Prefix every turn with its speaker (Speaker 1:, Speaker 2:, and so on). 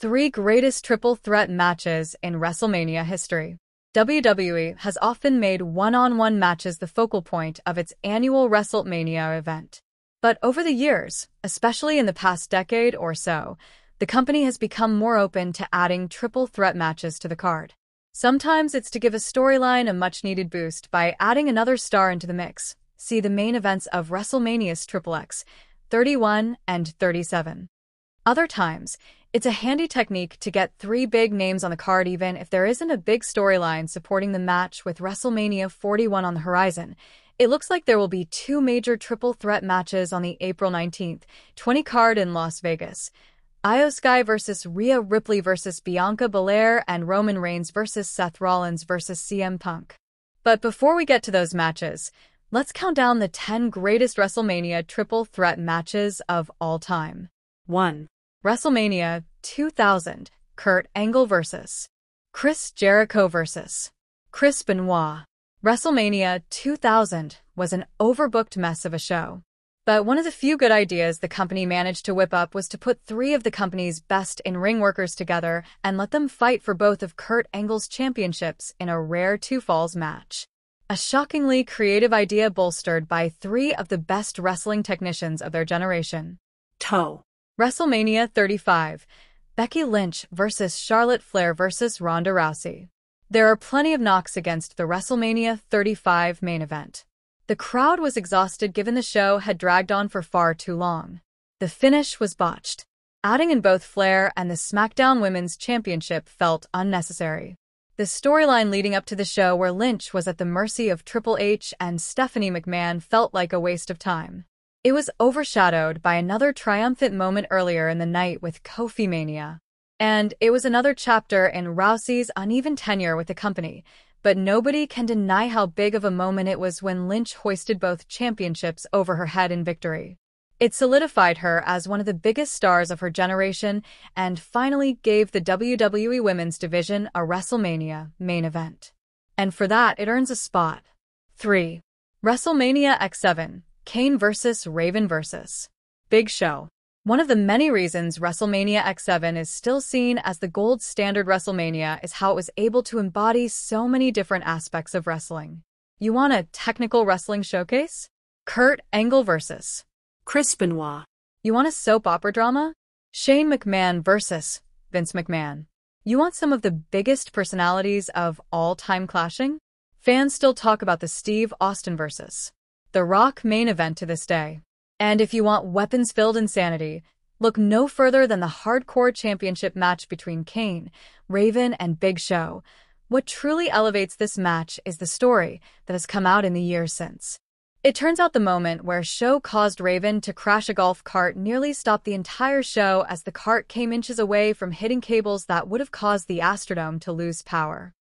Speaker 1: Three greatest triple threat matches in WrestleMania history. WWE has often made one-on-one matches the focal point of its annual WrestleMania event. But over the years, especially in the past decade or so, the company has become more open to adding triple threat matches to the card. Sometimes it's to give a storyline a much-needed boost by adding another star into the mix. See the main events of WrestleMania's XXX, 31 and 37. Other times, it's a handy technique to get three big names on the card even if there isn't a big storyline supporting the match. With WrestleMania 41 on the horizon, it looks like there will be two major triple threat matches on the April 19th, 20 card in Las Vegas. Io Sky vs. Rhea Ripley vs. Bianca Belair, and Roman Reigns vs. Seth Rollins vs. CM Punk. But before we get to those matches, let's count down the 10 greatest WrestleMania triple threat matches of all time. 1. WrestleMania 2000, Kurt Angle vs. Chris Jericho vs. Chris Benoit. WrestleMania 2000 was an overbooked mess of a show. But one of the few good ideas the company managed to whip up was to put three of the company's best in-ring workers together and let them fight for both of Kurt Angle's championships in a rare two-falls match. A shockingly creative idea bolstered by three of the best wrestling technicians of their generation.
Speaker 2: 2.
Speaker 1: WrestleMania 35, Becky Lynch vs. Charlotte Flair vs. Ronda Rousey. There are plenty of knocks against the WrestleMania 35 main event. The crowd was exhausted given the show had dragged on for far too long. The finish was botched. Adding in both Flair and the SmackDown Women's Championship felt unnecessary. The storyline leading up to the show where Lynch was at the mercy of Triple H and Stephanie McMahon felt like a waste of time. It was overshadowed by another triumphant moment earlier in the night with Kofi Mania. And it was another chapter in Rousey's uneven tenure with the company, but nobody can deny how big of a moment it was when Lynch hoisted both championships over her head in victory. It solidified her as one of the biggest stars of her generation and finally gave the WWE Women's Division a WrestleMania main event. And for that, it earns a spot. 3. WrestleMania X7, Kane vs. Raven vs. Big Show. One of the many reasons WrestleMania X7 is still seen as the gold standard WrestleMania is how it was able to embody so many different aspects of wrestling. You want a technical wrestling showcase? Kurt Angle vs.
Speaker 2: Chris Benoit.
Speaker 1: You want a soap opera drama? Shane McMahon vs. Vince McMahon. You want some of the biggest personalities of all time clashing? Fans still talk about the Steve Austin vs. The Rock main event to this day. And if you want weapons-filled insanity, look no further than the Hardcore Championship match between Kane, Raven, and Big Show. What truly elevates this match is the story that has come out in the years since. It turns out the moment where Show caused Raven to crash a golf cart nearly stopped the entire show as the cart came inches away from hitting cables that would have caused the Astrodome to lose power.